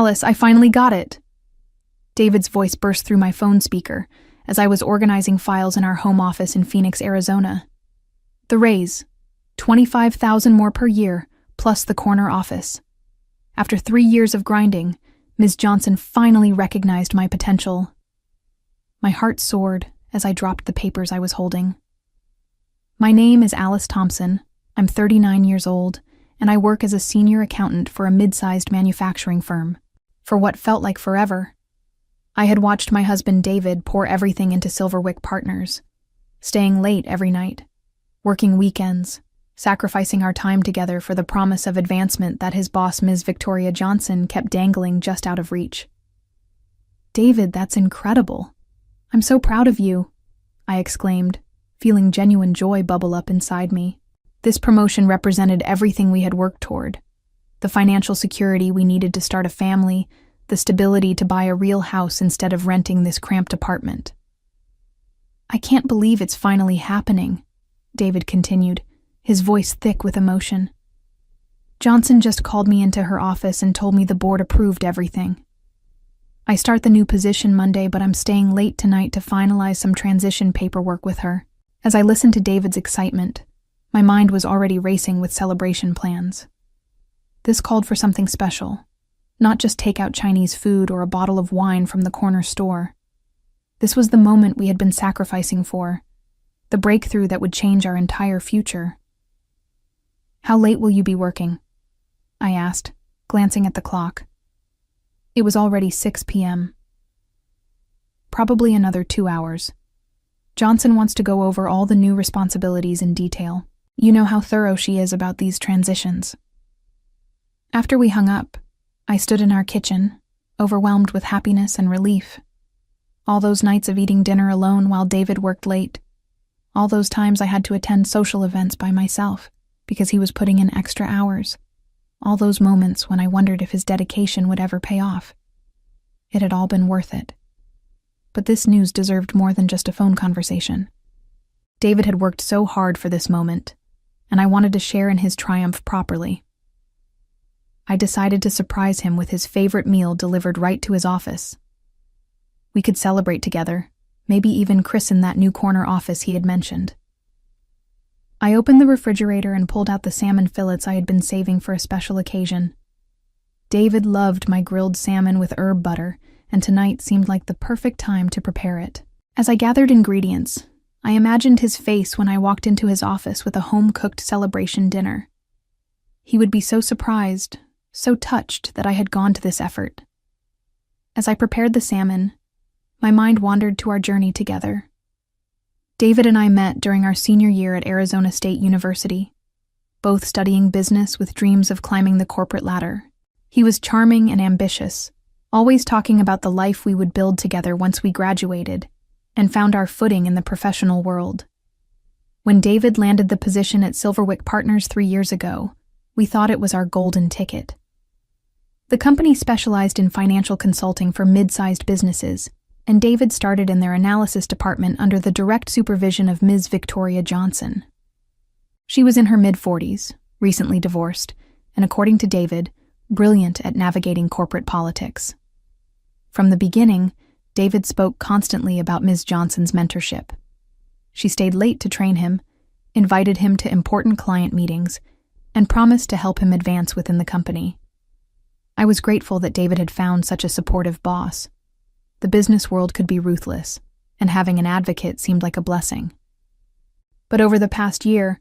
Alice, I finally got it. David's voice burst through my phone speaker as I was organizing files in our home office in Phoenix, Arizona. The raise, $25,000 more per year, plus the corner office. After 3 years of grinding, Ms. Johnson finally recognized my potential. My heart soared as I dropped the papers I was holding. My name is Alice Thompson. I'm 39 years old, and I work as a senior accountant for a mid-sized manufacturing firm. For what felt like forever, I had watched my husband David pour everything into Silverwick Partners, staying late every night, working weekends, sacrificing our time together for the promise of advancement that his boss, Ms. Victoria Johnson, kept dangling just out of reach. David, that's incredible. I'm so proud of you, I exclaimed, feeling genuine joy bubble up inside me. This promotion represented everything we had worked toward: the financial security we needed to start a family, the stability to buy a real house instead of renting this cramped apartment. I can't believe it's finally happening, David continued, his voice thick with emotion. Johnson just called me into her office and told me the board approved everything. I start the new position Monday, but I'm staying late tonight to finalize some transition paperwork with her. As I listened to David's excitement, my mind was already racing with celebration plans. This called for something special, not just takeout Chinese food or a bottle of wine from the corner store. This was the moment we had been sacrificing for, the breakthrough that would change our entire future. How late will you be working? I asked, glancing at the clock. It was already 6 p.m. Probably another 2 hours. Johnson wants to go over all the new responsibilities in detail. You know how thorough she is about these transitions. After we hung up, I stood in our kitchen, overwhelmed with happiness and relief. All those nights of eating dinner alone while David worked late. All those times I had to attend social events by myself because he was putting in extra hours. All those moments when I wondered if his dedication would ever pay off. It had all been worth it. But this news deserved more than just a phone conversation. David had worked so hard for this moment, and I wanted to share in his triumph properly. I decided to surprise him with his favorite meal delivered right to his office. We could celebrate together, maybe even christen that new corner office he had mentioned. I opened the refrigerator and pulled out the salmon fillets I had been saving for a special occasion. David loved my grilled salmon with herb butter, and tonight seemed like the perfect time to prepare it. As I gathered ingredients, I imagined his face when I walked into his office with a home-cooked celebration dinner. He would be so surprised, so touched that I had gone to this effort. As I prepared the salmon, my mind wandered to our journey together. David and I met during our senior year at Arizona State University, both studying business with dreams of climbing the corporate ladder. He was charming and ambitious, always talking about the life we would build together once we graduated and found our footing in the professional world. When David landed the position at Silverwick Partners 3 years ago, we thought it was our golden ticket. The company specialized in financial consulting for mid-sized businesses, and David started in their analysis department under the direct supervision of Ms. Victoria Johnson. She was in her mid-40s, recently divorced, and according to David, brilliant at navigating corporate politics. From the beginning, David spoke constantly about Ms. Johnson's mentorship. She stayed late to train him, invited him to important client meetings, and promised to help him advance within the company. I was grateful that David had found such a supportive boss. The business world could be ruthless, and having an advocate seemed like a blessing. But over the past year,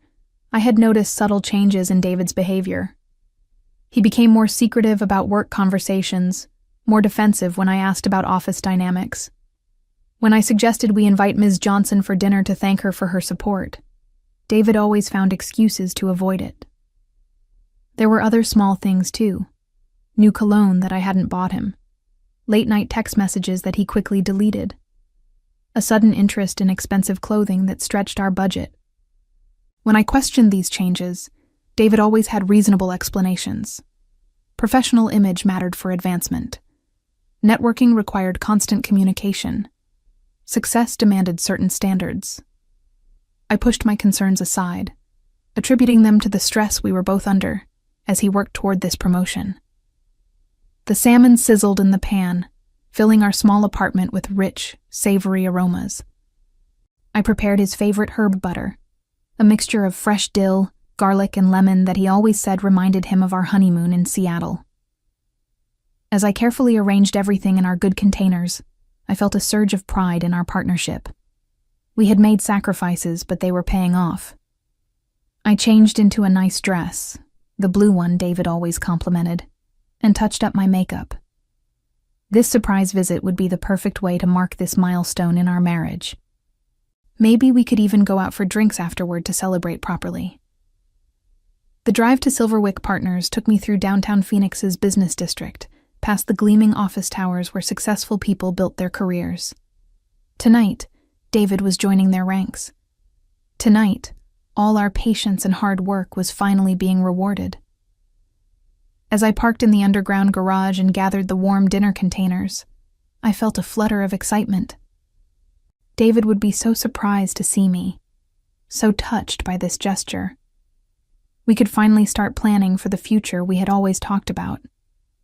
I had noticed subtle changes in David's behavior. He became more secretive about work conversations, more defensive when I asked about office dynamics. When I suggested we invite Ms. Johnson for dinner to thank her for her support, David always found excuses to avoid it. There were other small things too. New cologne that I hadn't bought him. Late-night text messages that he quickly deleted. A sudden interest in expensive clothing that stretched our budget. When I questioned these changes, David always had reasonable explanations. Professional image mattered for advancement. Networking required constant communication. Success demanded certain standards. I pushed my concerns aside, attributing them to the stress we were both under as he worked toward this promotion. The salmon sizzled in the pan, filling our small apartment with rich, savory aromas. I prepared his favorite herb butter, a mixture of fresh dill, garlic, and lemon that he always said reminded him of our honeymoon in Seattle. As I carefully arranged everything in our good containers, I felt a surge of pride in our partnership. We had made sacrifices, but they were paying off. I changed into a nice dress, the blue one David always complimented, and touched up my makeup. This surprise visit would be the perfect way to mark this milestone in our marriage. Maybe we could even go out for drinks afterward to celebrate properly. The drive to Silverwick Partners took me through downtown Phoenix's business district, past the gleaming office towers where successful people built their careers. Tonight, David was joining their ranks. Tonight, all our patience and hard work was finally being rewarded. As I parked in the underground garage and gathered the warm dinner containers, I felt a flutter of excitement. David would be so surprised to see me, so touched by this gesture. We could finally start planning for the future we had always talked about.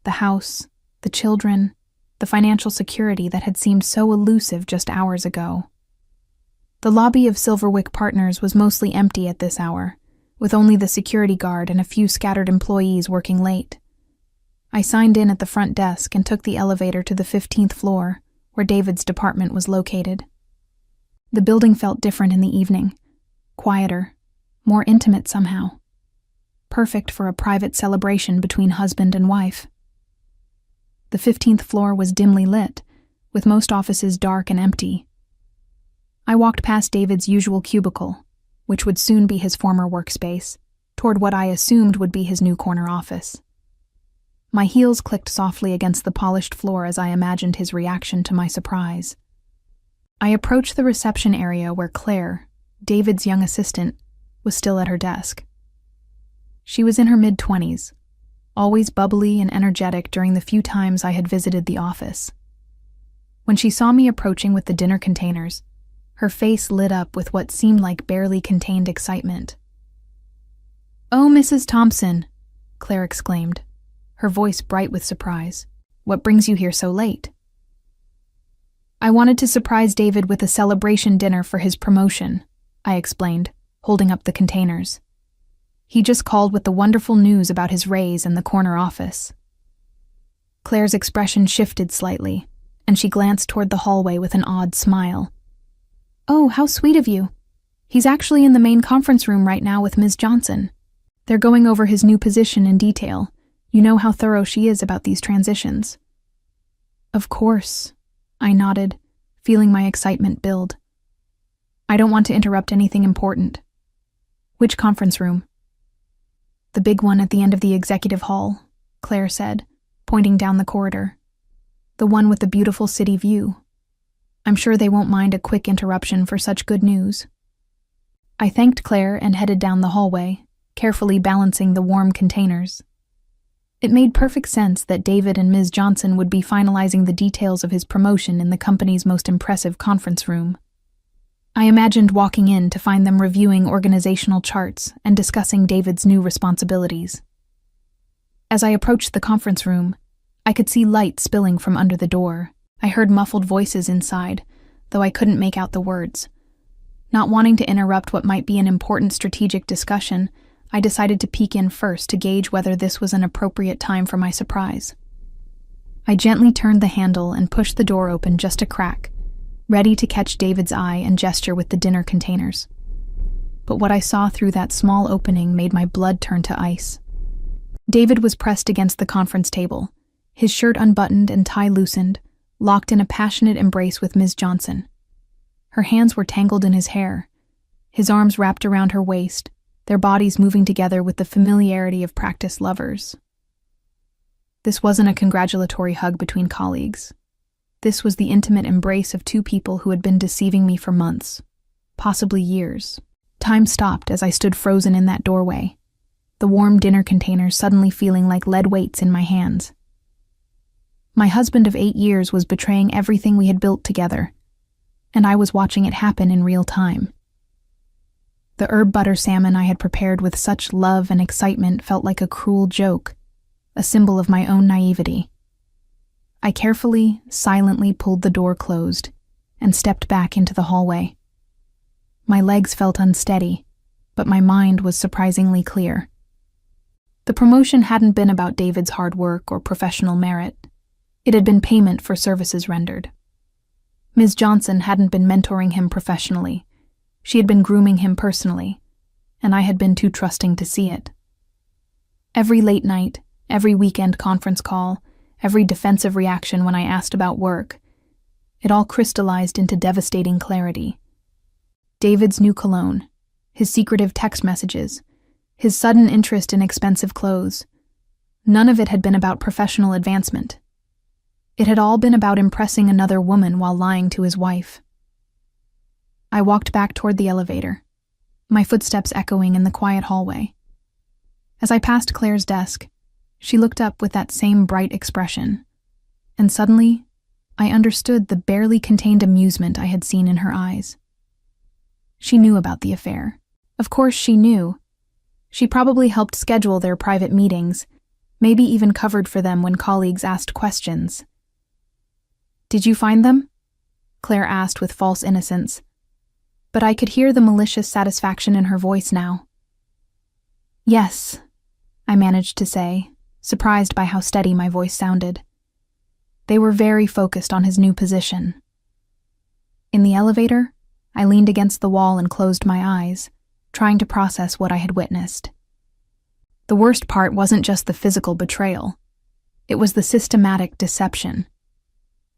The house, the children, the financial security that had seemed so elusive just hours ago. The lobby of Silverwick Partners was mostly empty at this hour, with only the security guard and a few scattered employees working late. I signed in at the front desk and took the elevator to the 15th floor, where David's department was located. The building felt different in the evening, quieter, more intimate somehow. Perfect for a private celebration between husband and wife. The 15th floor was dimly lit, with most offices dark and empty. I walked past David's usual cubicle, which would soon be his former workspace, toward what I assumed would be his new corner office. My heels clicked softly against the polished floor as I imagined his reaction to my surprise. I approached the reception area where Claire, David's young assistant, was still at her desk. She was in her mid-20s, always bubbly and energetic during the few times I had visited the office. When she saw me approaching with the dinner containers, her face lit up with what seemed like barely contained excitement. "Oh, Mrs. Thompson," Claire exclaimed, her voice bright with surprise. "What brings you here so late?" "I wanted to surprise David with a celebration dinner for his promotion," I explained, holding up the containers. "He just called with the wonderful news about his raise in the corner office." Claire's expression shifted slightly, and she glanced toward the hallway with an odd smile. "Oh, how sweet of you. He's actually in the main conference room right now with Ms. Johnson. They're going over his new position in detail. You know how thorough she is about these transitions." "Of course," I nodded, feeling my excitement build. "I don't want to interrupt anything important." "Which conference room?" "The big one at the end of the executive hall," Claire said, pointing down the corridor. "The one with the beautiful city view. I'm sure they won't mind a quick interruption for such good news." I thanked Claire and headed down the hallway, carefully balancing the warm containers. It made perfect sense that David and Ms. Johnson would be finalizing the details of his promotion in the company's most impressive conference room. I imagined walking in to find them reviewing organizational charts and discussing David's new responsibilities. As I approached the conference room, I could see light spilling from under the door. I heard muffled voices inside, though I couldn't make out the words. Not wanting to interrupt what might be an important strategic discussion, I decided to peek in first to gauge whether this was an appropriate time for my surprise. I gently turned the handle and pushed the door open just a crack, ready to catch David's eye and gesture with the dinner containers. But what I saw through that small opening made my blood turn to ice. David was pressed against the conference table, his shirt unbuttoned and tie loosened, locked in a passionate embrace with Ms. Johnson. Her hands were tangled in his hair, his arms wrapped around her waist, their bodies moving together with the familiarity of practiced lovers. This wasn't a congratulatory hug between colleagues. This was the intimate embrace of two people who had been deceiving me for months, possibly years. Time stopped as I stood frozen in that doorway, the warm dinner containers suddenly feeling like lead weights in my hands. My husband of 8 years was betraying everything we had built together, and I was watching it happen in real time. The herb butter salmon I had prepared with such love and excitement felt like a cruel joke, a symbol of my own naivety. I carefully, silently pulled the door closed and stepped back into the hallway. My legs felt unsteady, but my mind was surprisingly clear. The promotion hadn't been about David's hard work or professional merit. It had been payment for services rendered. Ms. Johnson hadn't been mentoring him professionally. She had been grooming him personally, and I had been too trusting to see it. Every late night, every weekend conference call, every defensive reaction when I asked about work, it all crystallized into devastating clarity. David's new cologne, his secretive text messages, his sudden interest in expensive clothes, none of it had been about professional advancement. It had all been about impressing another woman while lying to his wife. I walked back toward the elevator, my footsteps echoing in the quiet hallway. As I passed Claire's desk, she looked up with that same bright expression, and suddenly, I understood the barely contained amusement I had seen in her eyes. She knew about the affair. Of course she knew. She probably helped schedule their private meetings, maybe even covered for them when colleagues asked questions. "Did you find them?" Claire asked with false innocence, but I could hear the malicious satisfaction in her voice now. "Yes," I managed to say, surprised by how steady my voice sounded. They were very focused on his new position. In the elevator, I leaned against the wall and closed my eyes, trying to process what I had witnessed. The worst part wasn't just the physical betrayal. It was the systematic deception.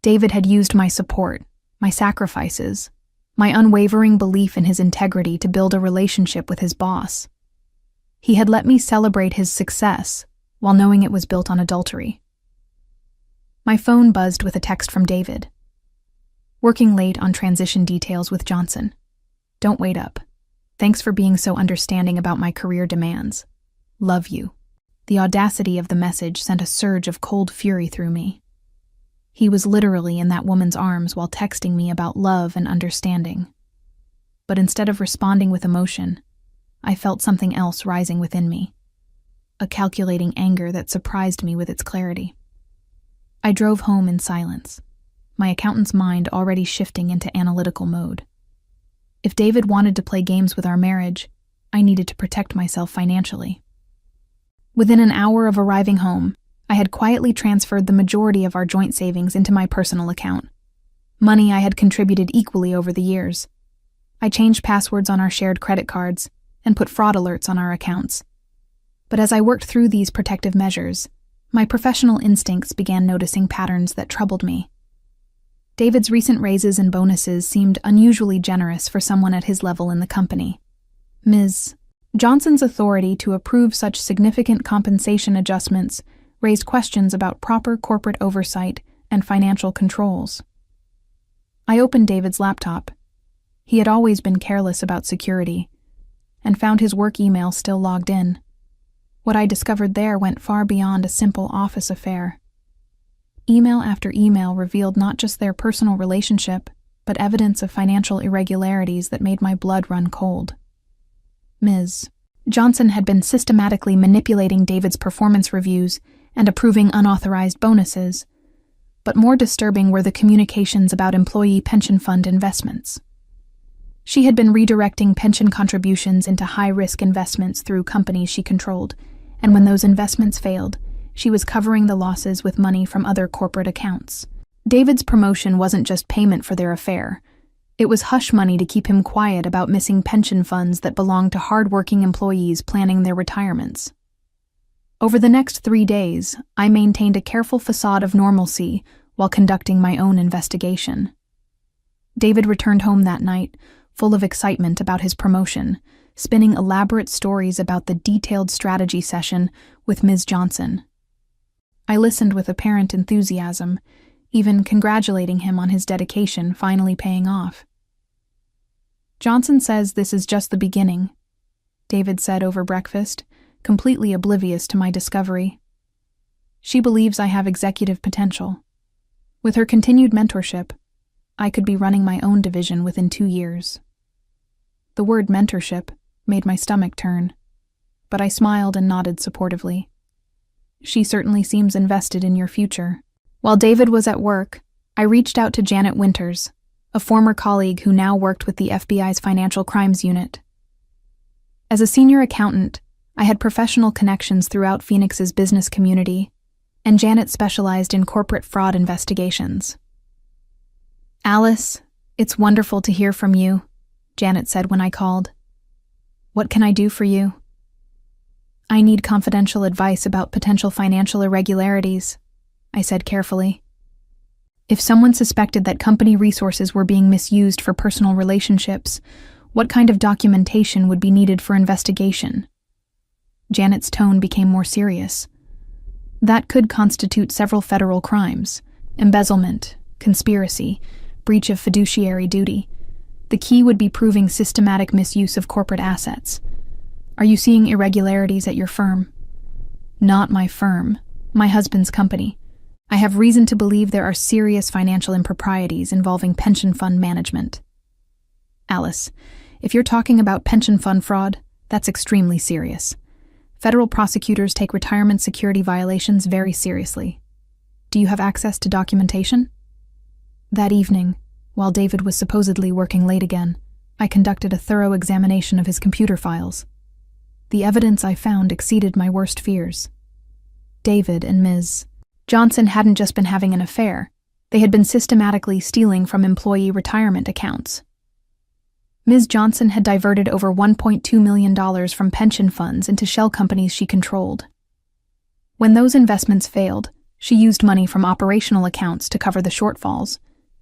David had used my support, my sacrifices, my unwavering belief in his integrity to build a relationship with his boss. He had let me celebrate his success while knowing it was built on adultery. My phone buzzed with a text from David. "Working late on transition details with Johnson. Don't wait up. Thanks for being so understanding about my career demands. Love you." The audacity of the message sent a surge of cold fury through me. He was literally in that woman's arms while texting me about love and understanding. But instead of responding with emotion, I felt something else rising within me. A calculating anger that surprised me with its clarity. I drove home in silence, my accountant's mind already shifting into analytical mode. If David wanted to play games with our marriage, I needed to protect myself financially. Within an hour of arriving home, I had quietly transferred the majority of our joint savings into my personal account, money I had contributed equally over the years. I changed passwords on our shared credit cards and put fraud alerts on our accounts. But as I worked through these protective measures, my professional instincts began noticing patterns that troubled me. David's recent raises and bonuses seemed unusually generous for someone at his level in the company. Ms. Johnson's authority to approve such significant compensation adjustments raised questions about proper corporate oversight and financial controls. I opened David's laptop. He had always been careless about security, and found his work email still logged in. What I discovered there went far beyond a simple office affair. Email after email revealed not just their personal relationship, but evidence of financial irregularities that made my blood run cold. Ms. Johnson had been systematically manipulating David's performance reviews and approving unauthorized bonuses, but more disturbing were the communications about employee pension fund investments. She had been redirecting pension contributions into high-risk investments through companies she controlled, and when those investments failed, she was covering the losses with money from other corporate accounts. David's promotion wasn't just payment for their affair. It was hush money to keep him quiet about missing pension funds that belonged to hard-working employees planning their retirements. Over the next 3 days, I maintained a careful facade of normalcy while conducting my own investigation. David returned home that night, full of excitement about his promotion, spinning elaborate stories about the detailed strategy session with Ms. Johnson. I listened with apparent enthusiasm, even congratulating him on his dedication finally paying off. "Johnson says this is just the beginning," David said over breakfast, completely oblivious to my discovery. "She believes I have executive potential. With her continued mentorship, I could be running my own division within 2 years." The word mentorship made my stomach turn, but I smiled and nodded supportively. "She certainly seems invested in your future," While David was at work, I reached out to Janet Winters, a former colleague who now worked with the FBI's Financial Crimes Unit. As a senior accountant, I had professional connections throughout Phoenix's business community, and Janet specialized in corporate fraud investigations. "Alice, it's wonderful to hear from you," Janet said when I called. "What can I do for you?" "I need confidential advice about potential financial irregularities," I said carefully. "If someone suspected that company resources were being misused for personal relationships, what kind of documentation would be needed for investigation?" Janet's tone became more serious. "That could constitute several federal crimes: embezzlement, conspiracy, breach of fiduciary duty. The key would be proving systematic misuse of corporate assets. Are you seeing irregularities at your firm?" "Not my firm, my husband's company. I have reason to believe there are serious financial improprieties involving pension fund management." "Alice, if you're talking about pension fund fraud, that's extremely serious. Federal prosecutors take retirement security violations very seriously. Do you have access to documentation?" That evening, while David was supposedly working late again, I conducted a thorough examination of his computer files. The evidence I found exceeded my worst fears. David and Ms. Johnson hadn't just been having an affair, they had been systematically stealing from employee retirement accounts. Ms. Johnson had diverted over $1.2 million from pension funds into shell companies she controlled. When those investments failed, she used money from operational accounts to cover the shortfalls,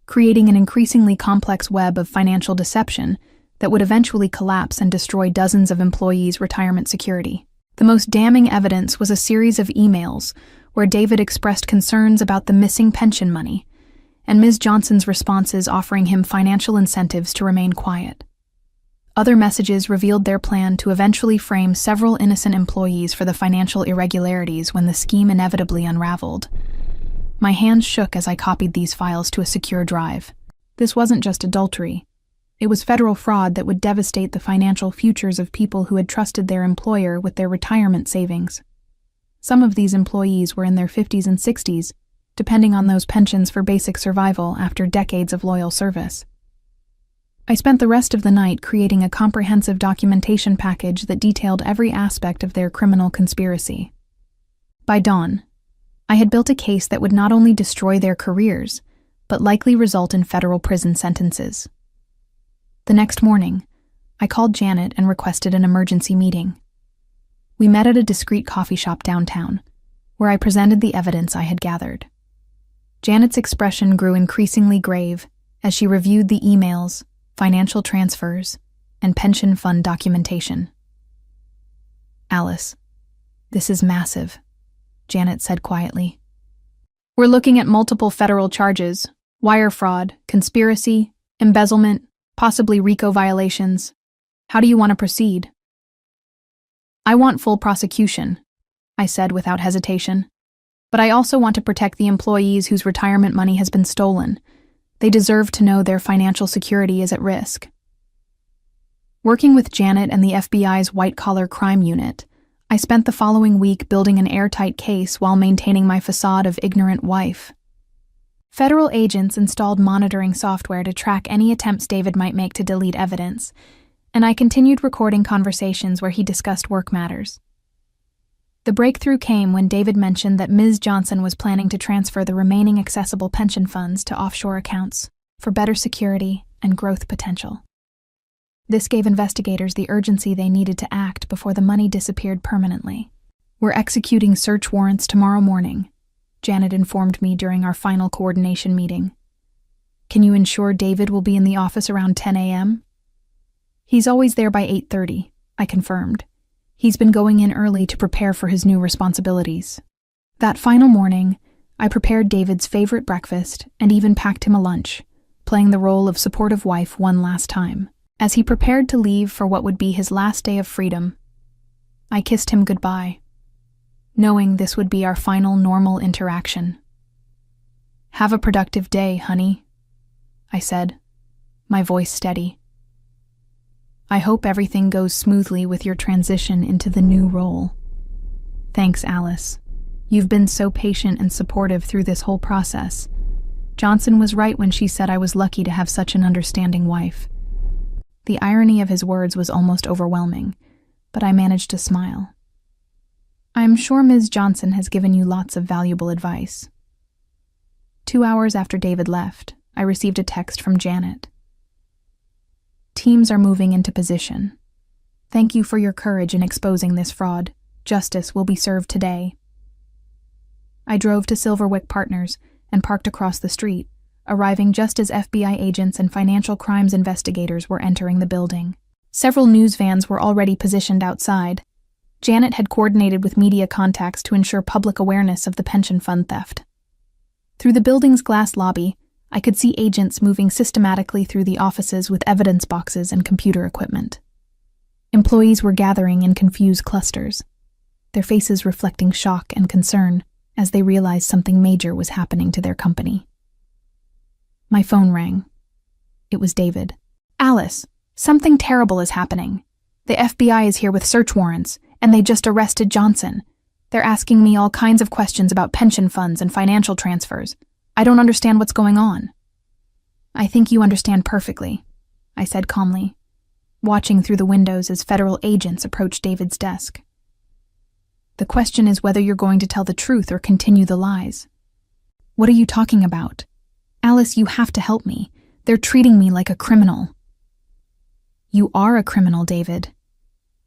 creating an increasingly complex web of financial deception that would eventually collapse and destroy dozens of employees' retirement security. The most damning evidence was a series of emails where David expressed concerns about the missing pension money, and Ms. Johnson's responses offering him financial incentives to remain quiet. Other messages revealed their plan to eventually frame several innocent employees for the financial irregularities when the scheme inevitably unraveled. My hands shook as I copied these files to a secure drive. This wasn't just adultery. It was federal fraud that would devastate the financial futures of people who had trusted their employer with their retirement savings. Some of these employees were in their 50s and 60s, depending on those pensions for basic survival after decades of loyal service. I spent the rest of the night creating a comprehensive documentation package that detailed every aspect of their criminal conspiracy. By dawn, I had built a case that would not only destroy their careers, but likely result in federal prison sentences. The next morning, I called Janet and requested an emergency meeting. We met at a discreet coffee shop downtown, where I presented the evidence I had gathered. Janet's expression grew increasingly grave as she reviewed the emails, financial transfers, and pension fund documentation. "Alice, this is massive," Janet said quietly. "We're looking at multiple federal charges: wire fraud, conspiracy, embezzlement, possibly RICO violations. How do you want to proceed?" "I want full prosecution," I said without hesitation. "But I also want to protect the employees whose retirement money has been stolen. They deserve to know their financial security is at risk." Working with Janet and the FBI's white-collar crime unit, I spent the following week building an airtight case while maintaining my facade of ignorant wife. Federal agents installed monitoring software to track any attempts David might make to delete evidence, and I continued recording conversations where he discussed work matters. The breakthrough came when David mentioned that Ms. Johnson was planning to transfer the remaining accessible pension funds to offshore accounts for better security and growth potential. This gave investigators the urgency they needed to act before the money disappeared permanently. "We're executing search warrants tomorrow morning," Janet informed me during our final coordination meeting. "Can you ensure David will be in the office around 10 a.m.? "He's always there by 8:30, I confirmed. He's been going in early to prepare for his new responsibilities. That final morning, I prepared David's favorite breakfast and even packed him a lunch, playing the role of supportive wife one last time. As he prepared to leave for what would be his last day of freedom, I kissed him goodbye, knowing this would be our final normal interaction. "Have a productive day, honey," I said, my voice steady. "I hope everything goes smoothly with your transition into the new role." "Thanks, Alice. You've been so patient and supportive through this whole process. Johnson was right when she said I was lucky to have such an understanding wife. The irony of his words was almost overwhelming, but I managed to smile. I'm sure Ms. Johnson has given you lots of valuable advice. 2 hours after David left, I received a text from Janet. Teams are moving into position. Thank you for your courage in exposing this fraud. Justice will be served today. I drove to Silverwick Partners and parked across the street, arriving just as FBI agents and financial crimes investigators were entering the building. Several news vans were already positioned outside. Janet had coordinated with media contacts to ensure public awareness of the pension fund theft. Through the building's glass lobby, I could see agents moving systematically through the offices with evidence boxes and computer equipment. Employees were gathering in confused clusters, their faces reflecting shock and concern as they realized something major was happening to their company. My phone rang. It was David. Alice, something terrible is happening. The FBI is here with search warrants, and they just arrested Johnson. They're asking me all kinds of questions about pension funds and financial transfers. I don't understand what's going on. I think you understand perfectly, I said calmly, watching through the windows as federal agents approached David's desk. The question is whether you're going to tell the truth or continue the lies. What are you talking about? Alice, you have to help me. They're treating me like a criminal. You are a criminal, David.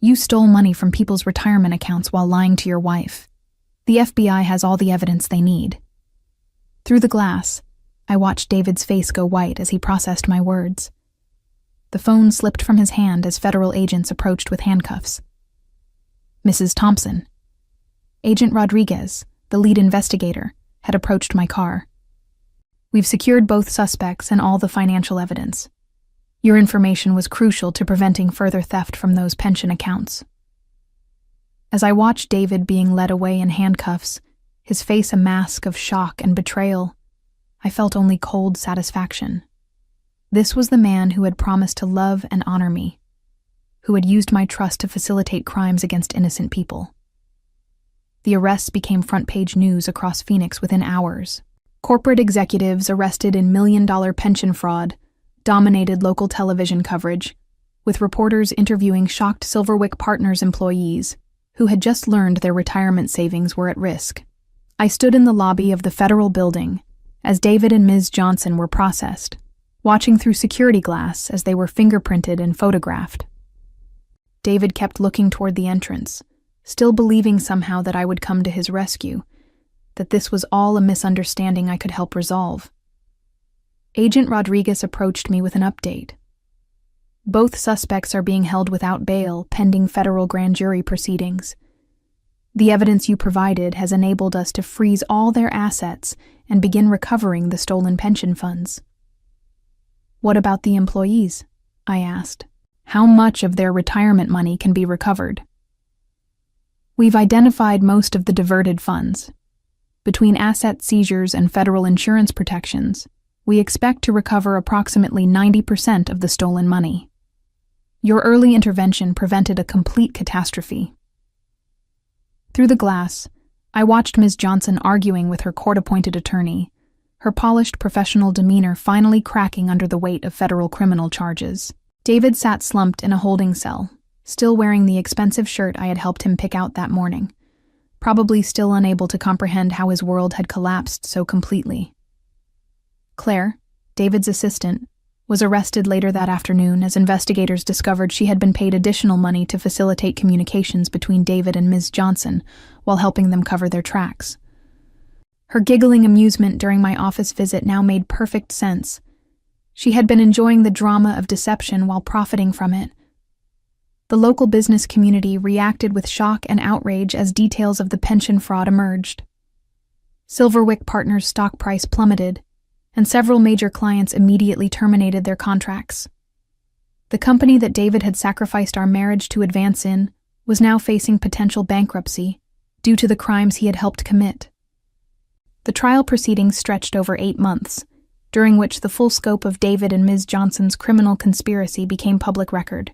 You stole money from people's retirement accounts while lying to your wife. The FBI has all the evidence they need. Through the glass, I watched David's face go white as he processed my words. The phone slipped from his hand as federal agents approached with handcuffs. Mrs. Thompson. Agent Rodriguez, the lead investigator, had approached my car. We've secured both suspects and all the financial evidence. Your information was crucial to preventing further theft from those pension accounts. As I watched David being led away in handcuffs, his face a mask of shock and betrayal, I felt only cold satisfaction. This was the man who had promised to love and honor me, who had used my trust to facilitate crimes against innocent people. The arrests became front-page news across Phoenix within hours. Corporate executives arrested in million-dollar pension fraud dominated local television coverage, with reporters interviewing shocked Silverwick Partners employees who had just learned their retirement savings were at risk. I stood in the lobby of the federal building as David and Ms. Johnson were processed, watching through security glass as they were fingerprinted and photographed. David kept looking toward the entrance, still believing somehow that I would come to his rescue, that this was all a misunderstanding I could help resolve. Agent Rodriguez approached me with an update. Both suspects are being held without bail pending federal grand jury proceedings. The evidence you provided has enabled us to freeze all their assets and begin recovering the stolen pension funds. What about the employees? I asked. How much of their retirement money can be recovered? We've identified most of the diverted funds. Between asset seizures and federal insurance protections, we expect to recover approximately 90% of the stolen money. Your early intervention prevented a complete catastrophe. Through the glass, I watched Ms. Johnson arguing with her court-appointed attorney, her polished professional demeanor finally cracking under the weight of federal criminal charges. David sat slumped in a holding cell, still wearing the expensive shirt I had helped him pick out that morning, probably still unable to comprehend how his world had collapsed so completely. Claire, David's assistant, was arrested later that afternoon as investigators discovered she had been paid additional money to facilitate communications between David and Ms. Johnson while helping them cover their tracks. Her giggling amusement during my office visit now made perfect sense. She had been enjoying the drama of deception while profiting from it. The local business community reacted with shock and outrage as details of the pension fraud emerged. Silverwick Partners' stock price plummeted, and several major clients immediately terminated their contracts. The company that David had sacrificed our marriage to advance in was now facing potential bankruptcy due to the crimes he had helped commit. The trial proceedings stretched over 8 months, during which the full scope of David and Ms. Johnson's criminal conspiracy became public record.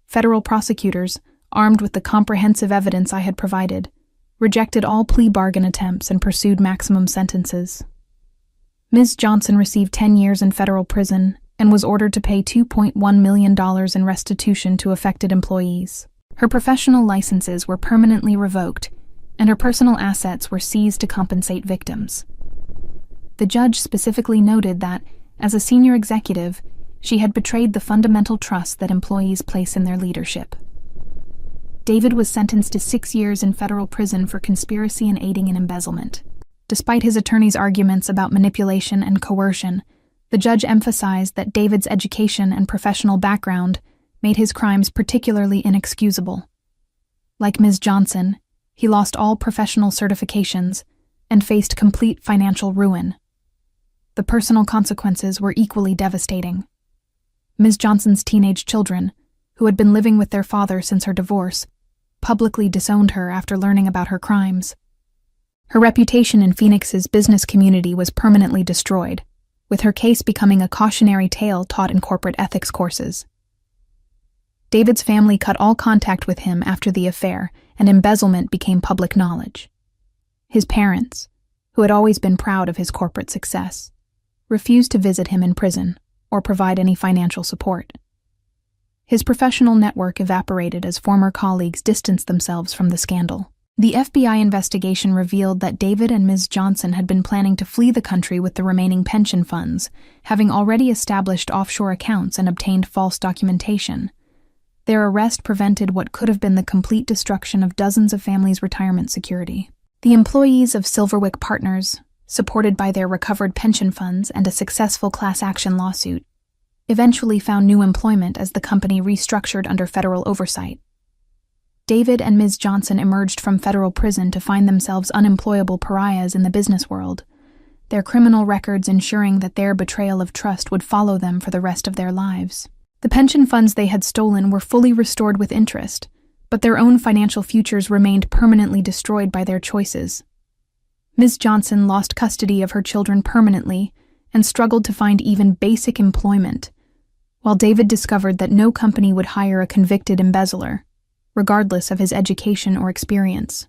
Federal prosecutors, armed with the comprehensive evidence I had provided, rejected all plea bargain attempts and pursued maximum sentences. Ms. Johnson received 10 years in federal prison and was ordered to pay $2.1 million in restitution to affected employees. Her professional licenses were permanently revoked, and her personal assets were seized to compensate victims. The judge specifically noted that, as a senior executive, she had betrayed the fundamental trust that employees place in their leadership. David was sentenced to 6 years in federal prison for conspiracy and aiding in embezzlement. Despite his attorney's arguments about manipulation and coercion, the judge emphasized that David's education and professional background made his crimes particularly inexcusable. Like Ms. Johnson, he lost all professional certifications and faced complete financial ruin. The personal consequences were equally devastating. Ms. Johnson's teenage children, who had been living with their father since her divorce, publicly disowned her after learning about her crimes. Her reputation in Phoenix's business community was permanently destroyed, with her case becoming a cautionary tale taught in corporate ethics courses. David's family cut all contact with him after the affair, and embezzlement became public knowledge. His parents, who had always been proud of his corporate success, refused to visit him in prison or provide any financial support. His professional network evaporated as former colleagues distanced themselves from the scandal. The FBI investigation revealed that David and Ms. Johnson had been planning to flee the country with the remaining pension funds, having already established offshore accounts and obtained false documentation. Their arrest prevented what could have been the complete destruction of dozens of families' retirement security. The employees of Silverwick Partners, supported by their recovered pension funds and a successful class action lawsuit, eventually found new employment as the company restructured under federal oversight. David and Ms. Johnson emerged from federal prison to find themselves unemployable pariahs in the business world, their criminal records ensuring that their betrayal of trust would follow them for the rest of their lives. The pension funds they had stolen were fully restored with interest, but their own financial futures remained permanently destroyed by their choices. Ms. Johnson lost custody of her children permanently and struggled to find even basic employment, while David discovered that no company would hire a convicted embezzler, regardless of his education or experience.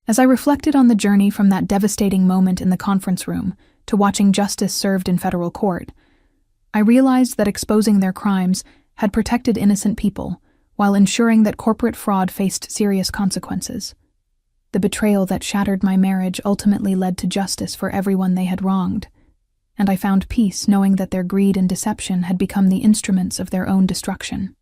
As I reflected on the journey from that devastating moment in the conference room to watching justice served in federal court, I realized that exposing their crimes had protected innocent people while ensuring that corporate fraud faced serious consequences. The betrayal that shattered my marriage ultimately led to justice for everyone they had wronged, and I found peace knowing that their greed and deception had become the instruments of their own destruction.